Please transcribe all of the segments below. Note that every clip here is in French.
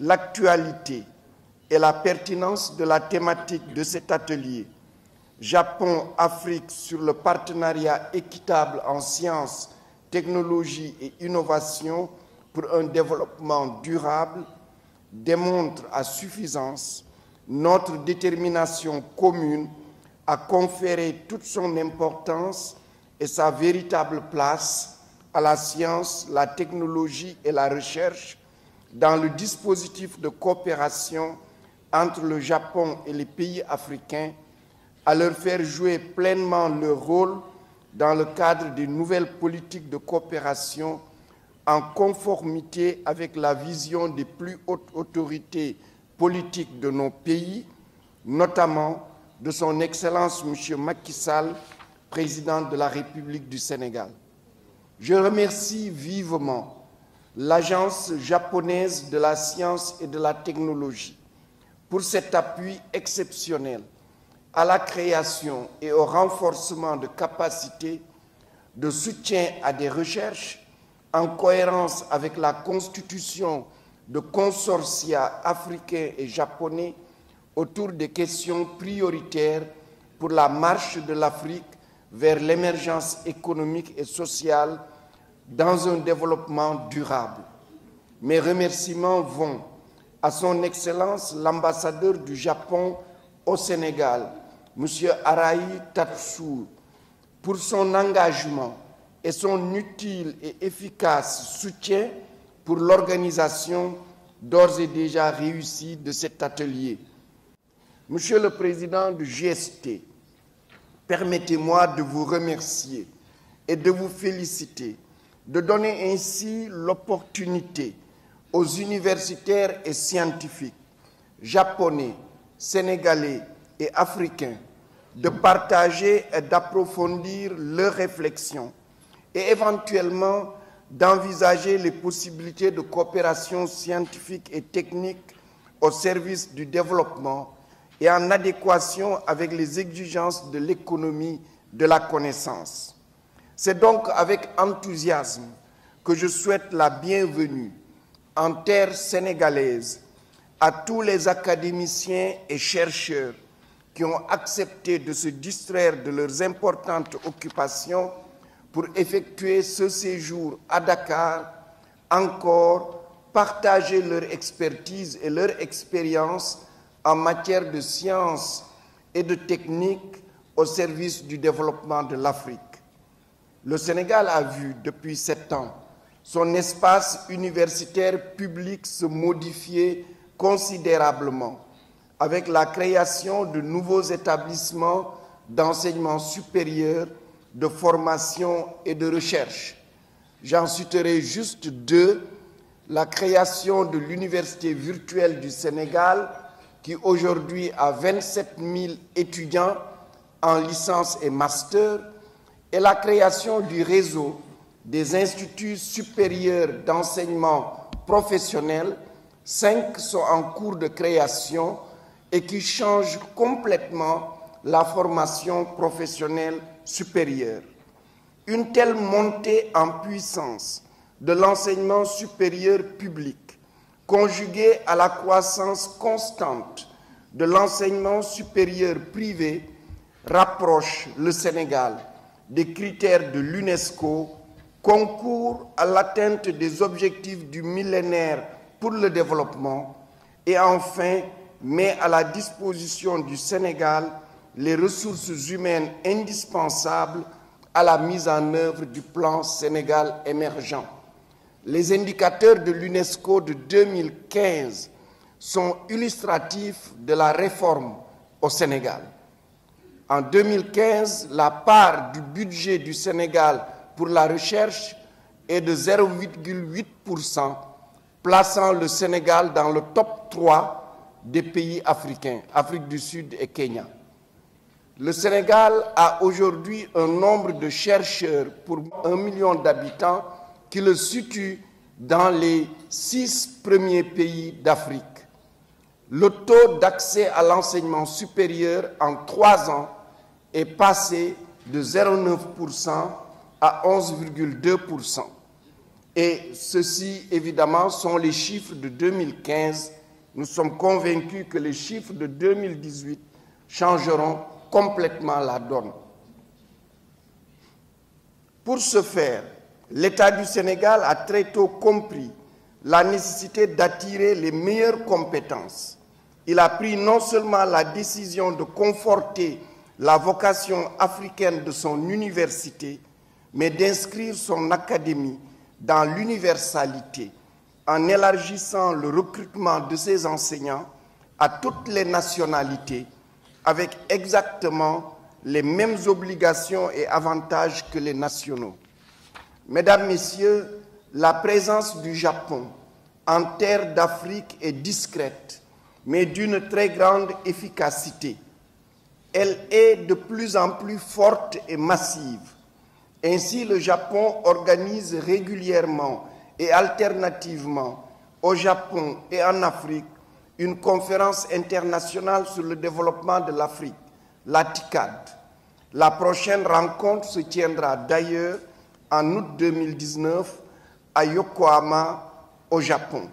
l'actualité et la pertinence de la thématique de cet atelier, Japon-Afrique sur le partenariat équitable en sciences, technologies et innovations pour un développement durable, démontre à suffisance notre détermination commune à conférer toute son importance et sa véritable place à la science, la technologie et la recherche dans le dispositif de coopération entre le Japon et les pays africains, à leur faire jouer pleinement leur rôle dans le cadre des nouvelles politiques de coopération en conformité avec la vision des plus hautes autorités politiques de nos pays, notamment de son Excellence M. Macky Sall, président de la République du Sénégal. Je remercie vivement l'Agence japonaise de la science et de la technologie pour cet appui exceptionnel à la création et au renforcement de capacités de soutien à des recherches en cohérence avec la constitution de consortia africains et japonais autour des questions prioritaires pour la marche de l'Afrique vers l'émergence économique et sociale dans un développement durable. Mes remerciements vont à son Excellence l'ambassadeur du Japon au Sénégal, M. Arai Tatsu, pour son engagement et son utile et efficace soutien pour l'organisation d'ores et déjà réussie de cet atelier. Monsieur le Président du GST, permettez-moi de vous remercier et de vous féliciter, de donner ainsi l'opportunité aux universitaires et scientifiques japonais, sénégalais et africains de partager et d'approfondir leurs réflexions et éventuellement d'envisager les possibilités de coopération scientifique et technique au service du développement et en adéquation avec les exigences de l'économie de la connaissance. C'est donc avec enthousiasme que je souhaite la bienvenue en terre sénégalaise à tous les académiciens et chercheurs qui ont accepté de se distraire de leurs importantes occupations pour effectuer ce séjour à Dakar, encore partager leur expertise et leur expérience en matière de sciences et de techniques au service du développement de l'Afrique. Le Sénégal a vu depuis 7 ans son espace universitaire public se modifier considérablement avec la création de nouveaux établissements d'enseignement supérieur, de formation et de recherche. J'en citerai juste 2, la création de l'Université virtuelle du Sénégal, qui aujourd'hui a 27 000 étudiants en licence et master, et la création du réseau des instituts supérieurs d'enseignement professionnel. 5 sont en cours de création et qui changent complètement la formation professionnelle supérieure. Une telle montée en puissance de l'enseignement supérieur public, conjuguée à la croissance constante de l'enseignement supérieur privé, rapproche le Sénégal des critères de l'UNESCO, concourt à l'atteinte des objectifs du millénaire pour le développement et enfin met à la disposition du Sénégal les ressources humaines indispensables à la mise en œuvre du plan Sénégal émergent. Les indicateurs de l'UNESCO de 2015 sont illustratifs de la réforme au Sénégal. En 2015, la part du budget du Sénégal pour la recherche est de 0,8%, plaçant le Sénégal dans le top 3 des pays africains, Afrique du Sud et Kenya. Le Sénégal a aujourd'hui un nombre de chercheurs pour 1 million d'habitants qui le situe dans les 6 premiers pays d'Afrique. Le taux d'accès à l'enseignement supérieur en 3 ans est passé de 0,9% à 11,2%. Et ceci, évidemment, sont les chiffres de 2015. Nous sommes convaincus que les chiffres de 2018 changeront complètement la donne. Pour ce faire, l'État du Sénégal a très tôt compris la nécessité d'attirer les meilleures compétences. Il a pris non seulement la décision de conforter la vocation africaine de son université, mais d'inscrire son académie dans l'universalité en élargissant le recrutement de ses enseignants à toutes les nationalités avec exactement les mêmes obligations et avantages que les nationaux. Mesdames, Messieurs, la présence du Japon en terre d'Afrique est discrète, mais d'une très grande efficacité. Elle est de plus en plus forte et massive. Ainsi, le Japon organise régulièrement et alternativement au Japon et en Afrique une conférence internationale sur le développement de l'Afrique, la TICAD. La prochaine rencontre se tiendra d'ailleurs en août 2019 à Yokohama, au Japon.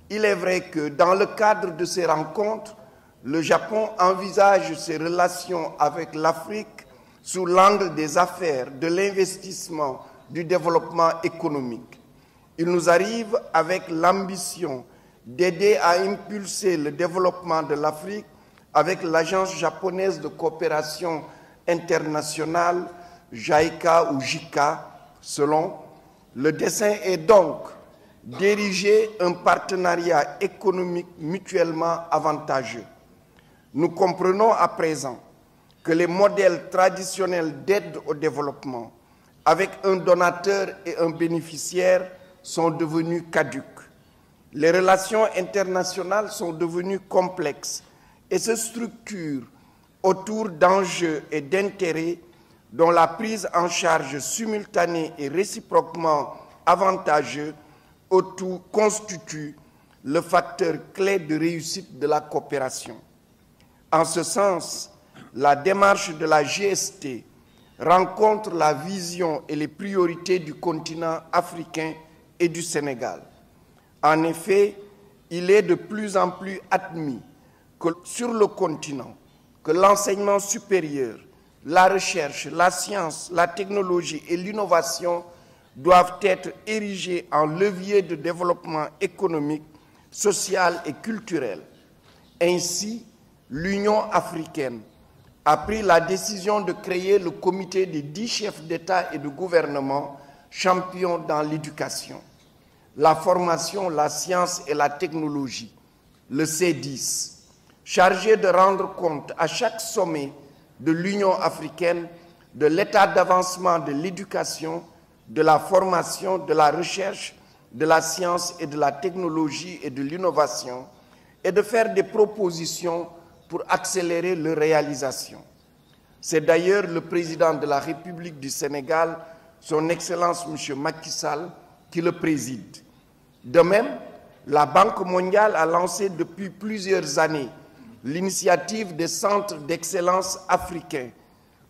Il est vrai que dans le cadre de ces rencontres, le Japon envisage ses relations avec l'Afrique sous l'angle des affaires, de l'investissement, du développement économique. Il nous arrive avec l'ambition d'aider à impulser le développement de l'Afrique avec l'Agence japonaise de coopération internationale, JICA ou JICA, selon. Le dessein est donc d'ériger un partenariat économique mutuellement avantageux. Nous comprenons à présent que les modèles traditionnels d'aide au développement, avec un donateur et un bénéficiaire, sont devenus caducs. Les relations internationales sont devenues complexes et se structurent autour d'enjeux et d'intérêts dont la prise en charge simultanée et réciproquement avantageuse constitue le facteur clé de réussite de la coopération. En ce sens, la démarche de la GST rencontre la vision et les priorités du continent africain et du Sénégal. En effet, il est de plus en plus admis que sur le continent, que l'enseignement supérieur, la recherche, la science, la technologie et l'innovation doivent être érigés en levier de développement économique, social et culturel. Ainsi, l'Union africaine a pris la décision de créer le comité des 10 chefs d'État et de gouvernement champions dans l'éducation, la formation, la science et la technologie, le C10, chargé de rendre compte à chaque sommet de l'Union africaine de l'état d'avancement de l'éducation, de la formation, de la recherche, de la science et de la technologie et de l'innovation, et de faire des propositions pour accélérer leur réalisation. C'est d'ailleurs le président de la République du Sénégal, son Excellence M. Macky Sall, qui le préside. De même, la Banque mondiale a lancé depuis plusieurs années l'initiative des centres d'excellence africains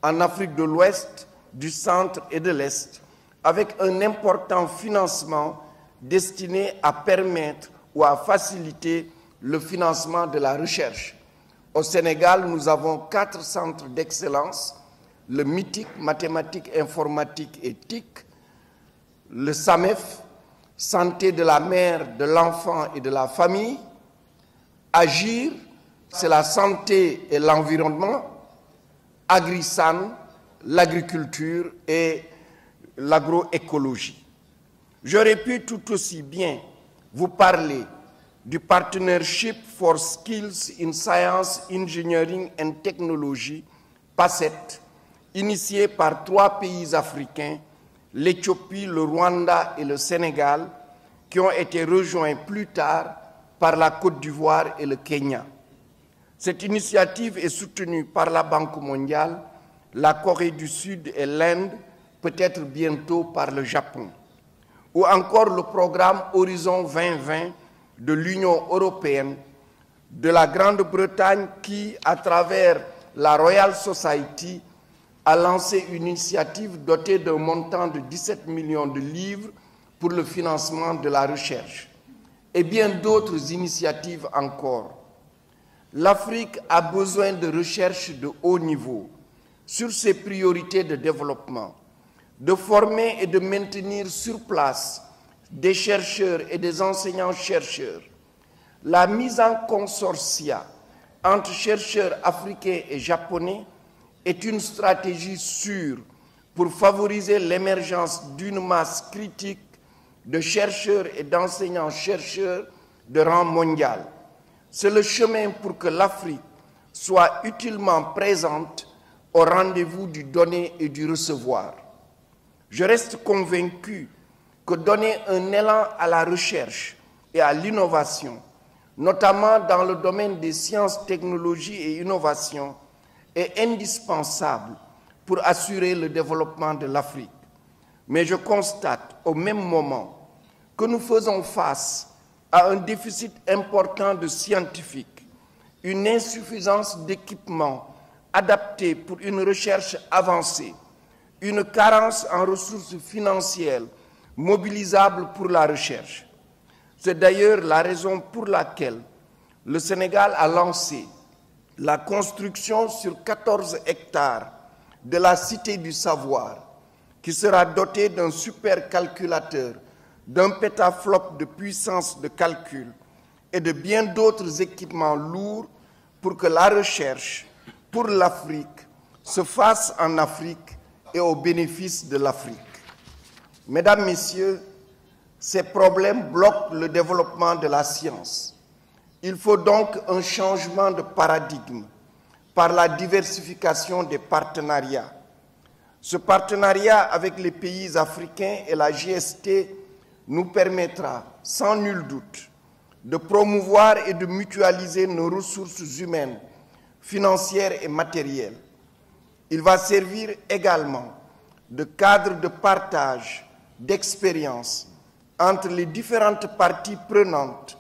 en Afrique de l'Ouest, du Centre et de l'Est, avec un important financement destiné à permettre ou à faciliter le financement de la recherche. Au Sénégal, nous avons 4 centres d'excellence, le MITIC, mathématiques, informatique et TIC, le SAMEF, santé de la mère, de l'enfant et de la famille, AGIR, c'est la santé et l'environnement, AgriSan, l'agriculture et l'agroécologie. J'aurais pu tout aussi bien vous parler du Partnership for Skills in Science, Engineering and Technology, PASET, initié par 3 pays africains, l'Éthiopie, le Rwanda et le Sénégal, qui ont été rejoints plus tard par la Côte d'Ivoire et le Kenya. Cette initiative est soutenue par la Banque mondiale, la Corée du Sud et l'Inde, peut-être bientôt par le Japon. Ou encore le programme Horizon 2020 de l'Union européenne, de la Grande-Bretagne qui, à travers la Royal Society, a lancé une initiative dotée d'un montant de 17 millions de livres pour le financement de la recherche et bien d'autres initiatives encore. L'Afrique a besoin de recherche de haut niveau sur ses priorités de développement, de former et de maintenir sur place des chercheurs et des enseignants-chercheurs. La mise en consortia entre chercheurs africains et japonais est une stratégie sûre pour favoriser l'émergence d'une masse critique de chercheurs et d'enseignants-chercheurs de rang mondial. C'est le chemin pour que l'Afrique soit utilement présente au rendez-vous du donner et du recevoir. Je reste convaincu que donner un élan à la recherche et à l'innovation, notamment dans le domaine des sciences, technologies et innovations, est indispensable pour assurer le développement de l'Afrique. Mais je constate au même moment que nous faisons face à un déficit important de scientifiques, une insuffisance d'équipements adaptés pour une recherche avancée, une carence en ressources financières mobilisables pour la recherche. C'est d'ailleurs la raison pour laquelle le Sénégal a lancé la construction sur 14 hectares de la Cité du Savoir, qui sera dotée d'un supercalculateur, d'un pétaflop de puissance de calcul et de bien d'autres équipements lourds pour que la recherche pour l'Afrique se fasse en Afrique et au bénéfice de l'Afrique. Mesdames, Messieurs, ces problèmes bloquent le développement de la science. Il faut donc un changement de paradigme par la diversification des partenariats. Ce partenariat avec les pays africains et la GST nous permettra, sans nul doute, de promouvoir et de mutualiser nos ressources humaines, financières et matérielles. Il va servir également de cadre de partage d'expériences entre les différentes parties prenantes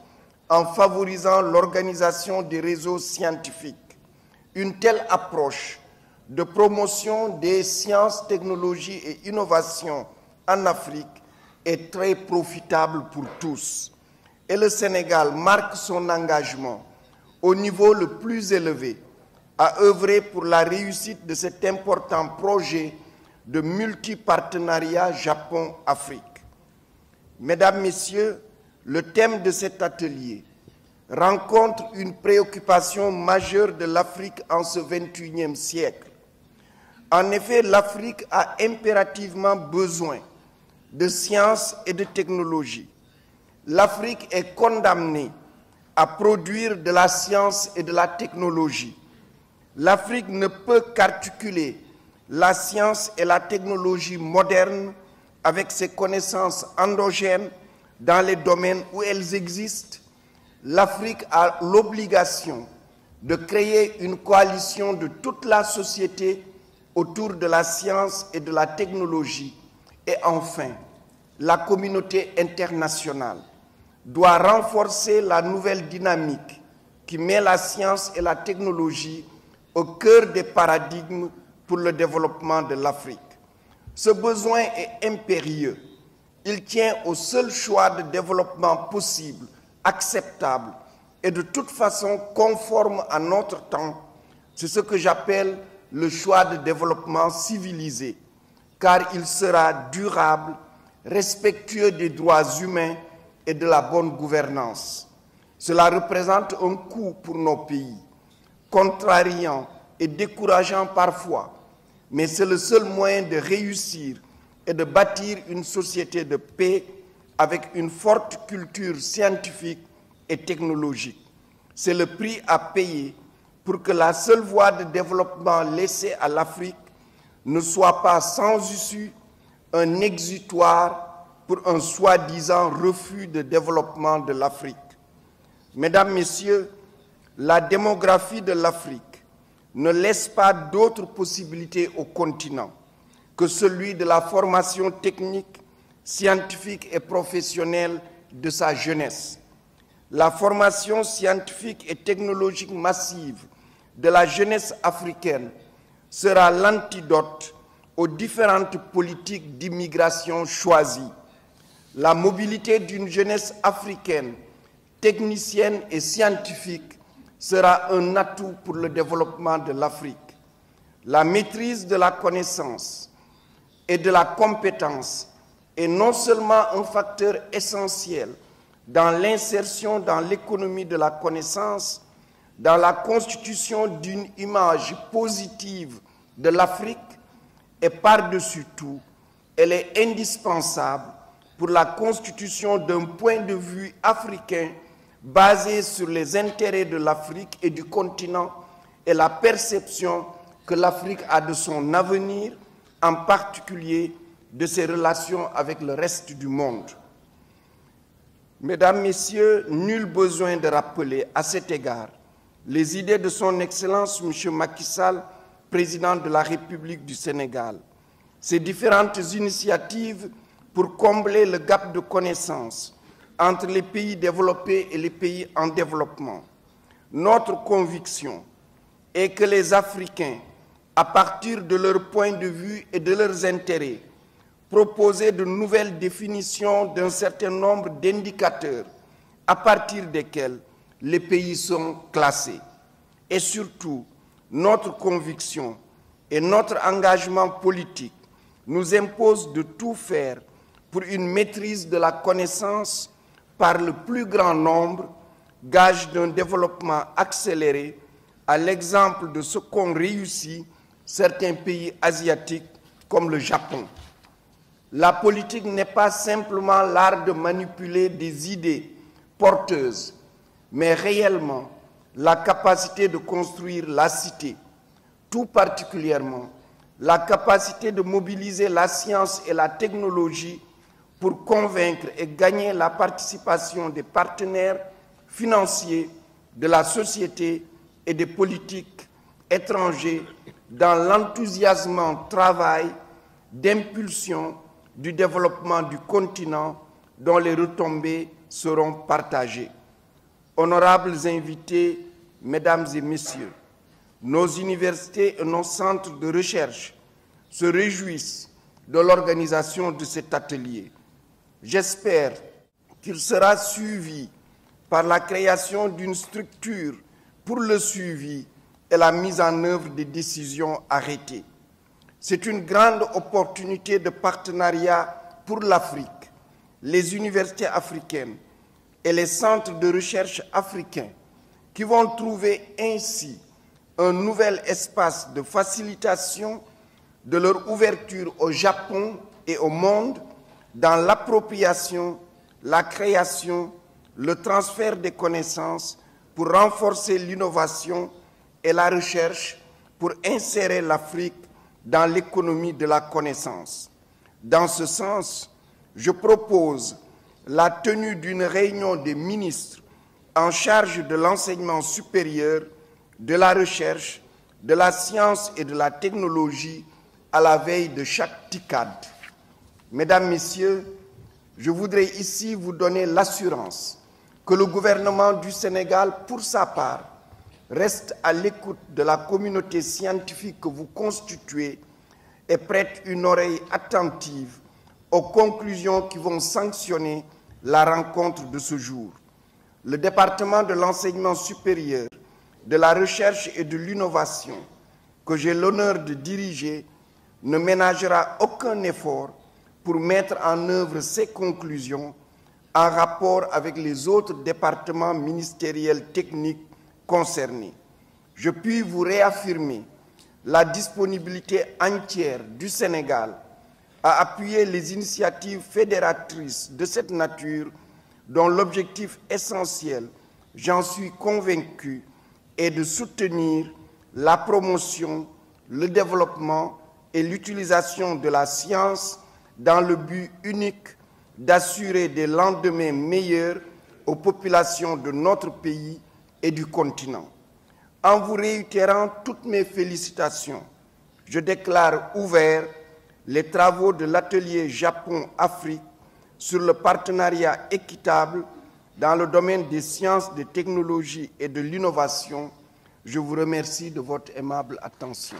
en favorisant l'organisation des réseaux scientifiques. Une telle approche de promotion des sciences, technologies et innovations en Afrique est très profitable pour tous. Et le Sénégal marque son engagement au niveau le plus élevé à œuvrer pour la réussite de cet important projet de multipartenariat Japon-Afrique. Mesdames, Messieurs, le thème de cet atelier rencontre une préoccupation majeure de l'Afrique en ce XXIe siècle. En effet, l'Afrique a impérativement besoin de sciences et de technologies. L'Afrique est condamnée à produire de la science et de la technologie. L'Afrique ne peut qu'articuler la science et la technologie moderne avec ses connaissances endogènes dans les domaines où elles existent. L'Afrique a l'obligation de créer une coalition de toute la société autour de la science et de la technologie. Et enfin, la communauté internationale doit renforcer la nouvelle dynamique qui met la science et la technologie au cœur des paradigmes pour le développement de l'Afrique. Ce besoin est impérieux. Il tient au seul choix de développement possible, acceptable et de toute façon conforme à notre temps. C'est ce que j'appelle le choix de développement civilisé, car il sera durable, respectueux des droits humains et de la bonne gouvernance. Cela représente un coût pour nos pays, contrariant et décourageant parfois, mais c'est le seul moyen de réussir et de bâtir une société de paix avec une forte culture scientifique et technologique. C'est le prix à payer pour que la seule voie de développement laissée à l'Afrique ne soit pas sans issue un exutoire pour un soi-disant refus de développement de l'Afrique. Mesdames, Messieurs, la démographie de l'Afrique ne laisse pas d'autres possibilités au continent que celui de la formation technique, scientifique et professionnelle de sa jeunesse. La formation scientifique et technologique massive de la jeunesse africaine sera l'antidote aux différentes politiques d'immigration choisies. La mobilité d'une jeunesse africaine, technicienne et scientifique sera un atout pour le développement de l'Afrique. La maîtrise de la connaissance et de la compétence est non seulement un facteur essentiel dans l'insertion dans l'économie de la connaissance, dans la constitution d'une image positive de l'Afrique, et par-dessus tout, elle est indispensable pour la constitution d'un point de vue africain basé sur les intérêts de l'Afrique et du continent et la perception que l'Afrique a de son avenir, en particulier de ses relations avec le reste du monde. Mesdames, Messieurs, nul besoin de rappeler à cet égard les idées de son Excellence M. Macky Sall, président de la République du Sénégal, ces différentes initiatives pour combler le gap de connaissances entre les pays développés et les pays en développement. Notre conviction est que les Africains, à partir de leur point de vue et de leurs intérêts, proposer de nouvelles définitions d'un certain nombre d'indicateurs à partir desquels les pays sont classés. Et surtout, notre conviction et notre engagement politique nous imposent de tout faire pour une maîtrise de la connaissance par le plus grand nombre, gage d'un développement accéléré, à l'exemple de ce qu'ont réussi certains pays asiatiques comme le Japon. La politique n'est pas simplement l'art de manipuler des idées porteuses, mais réellement la capacité de construire la cité, tout particulièrement la capacité de mobiliser la science et la technologie pour convaincre et gagner la participation des partenaires financiers, de la société et des politiques étrangers dans l'enthousiasmant travail d'impulsion du développement du continent dont les retombées seront partagées. Honorables invités, Mesdames et Messieurs, nos universités et nos centres de recherche se réjouissent de l'organisation de cet atelier. J'espère qu'il sera suivi par la création d'une structure pour le suivi et la mise en œuvre des décisions arrêtées. C'est une grande opportunité de partenariat pour l'Afrique, les universités africaines et les centres de recherche africains qui vont trouver ainsi un nouvel espace de facilitation de leur ouverture au Japon et au monde dans l'appropriation, la création, le transfert des connaissances pour renforcer l'innovation et la recherche pour insérer l'Afrique dans l'économie de la connaissance. Dans ce sens, je propose la tenue d'une réunion des ministres en charge de l'enseignement supérieur, de la recherche, de la science et de la technologie à la veille de chaque TICAD. Mesdames, Messieurs, je voudrais ici vous donner l'assurance que le gouvernement du Sénégal, pour sa part, reste à l'écoute de la communauté scientifique que vous constituez et prête une oreille attentive aux conclusions qui vont sanctionner la rencontre de ce jour. Le département de l'enseignement supérieur, de la recherche et de l'innovation, que j'ai l'honneur de diriger, ne ménagera aucun effort pour mettre en œuvre ces conclusions en rapport avec les autres départements ministériels techniques concernés. Je puis vous réaffirmer la disponibilité entière du Sénégal à appuyer les initiatives fédératrices de cette nature dont l'objectif essentiel, j'en suis convaincu, est de soutenir la promotion, le développement et l'utilisation de la science dans le but unique d'assurer des lendemains meilleurs aux populations de notre pays et du continent. En vous réitérant toutes mes félicitations, je déclare ouverts les travaux de l'atelier Japon-Afrique sur le partenariat équitable dans le domaine des sciences, des technologies et de l'innovation. Je vous remercie de votre aimable attention.